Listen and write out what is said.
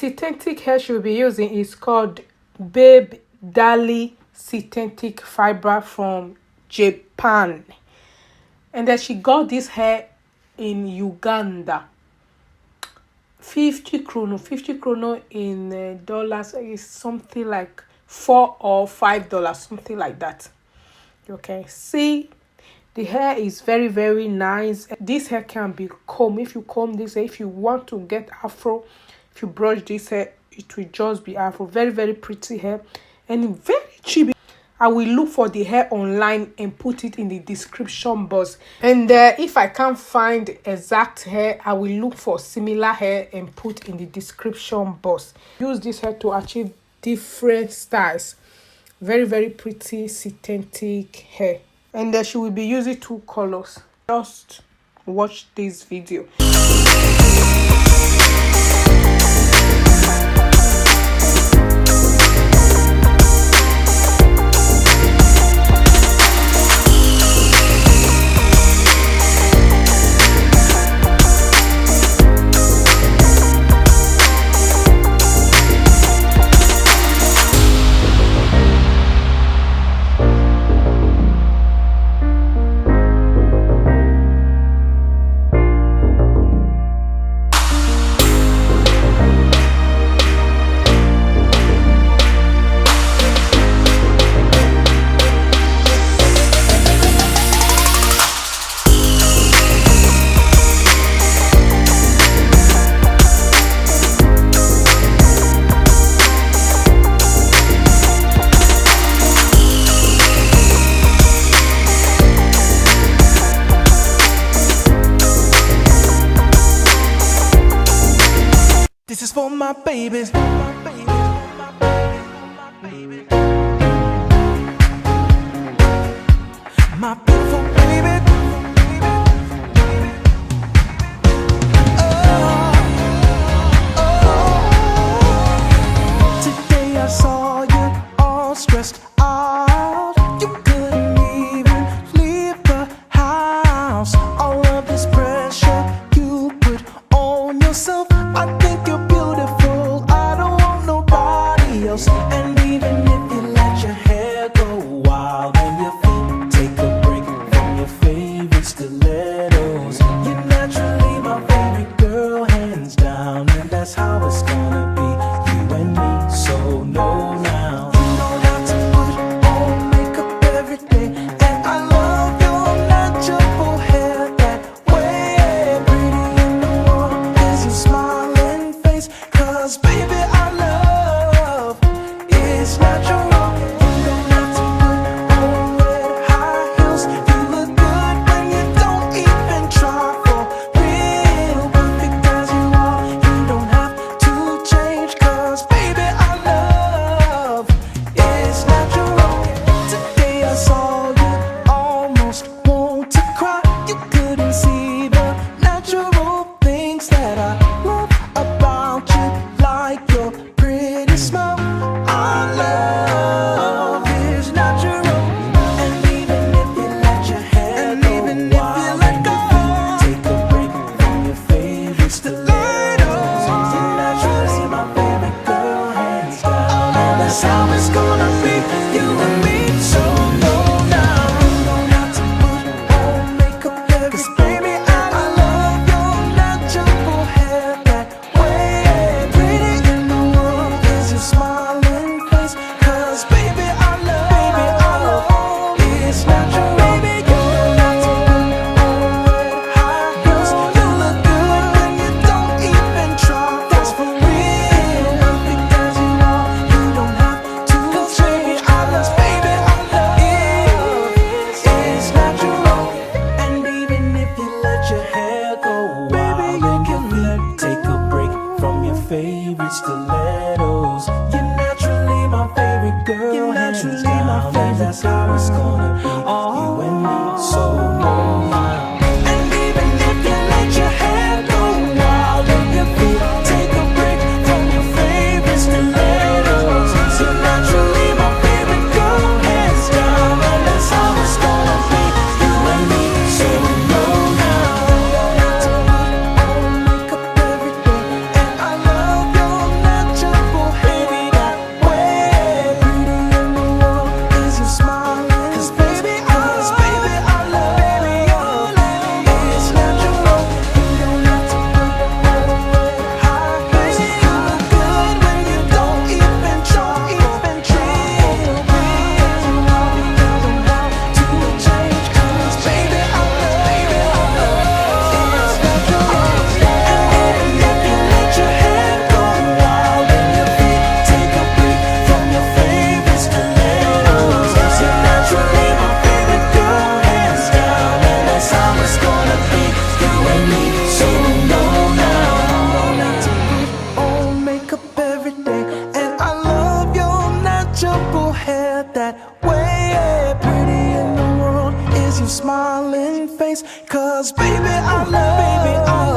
synthetic hair she will be using is called Babe Dali synthetic fiber from Japan, and then she got this hair in Uganda. 50 krono in dollars is something like $4 or $5, something like that. Okay, see, the hair is very, very nice. This hair can be combed. If you comb this hair, if you want to get afro, if you brush this hair, it will just be afro. Very, very pretty hair and very cheap. I will look for the hair online and put it in the description box. And if I can't find exact hair, I will look for similar hair and put in the description box. Use this hair to achieve different styles. Very, very pretty synthetic hair. And she will be using 2 colors. Just watch this video. This is for my babies. My beautiful baby. Today I saw you all stressed out. You couldn't even leave the house. All of this pressure you put on yourself. I think you're beautiful. I don't want nobody else. And even if you let your hair go wild and your feet take a break, your smiling face. Cause baby, I love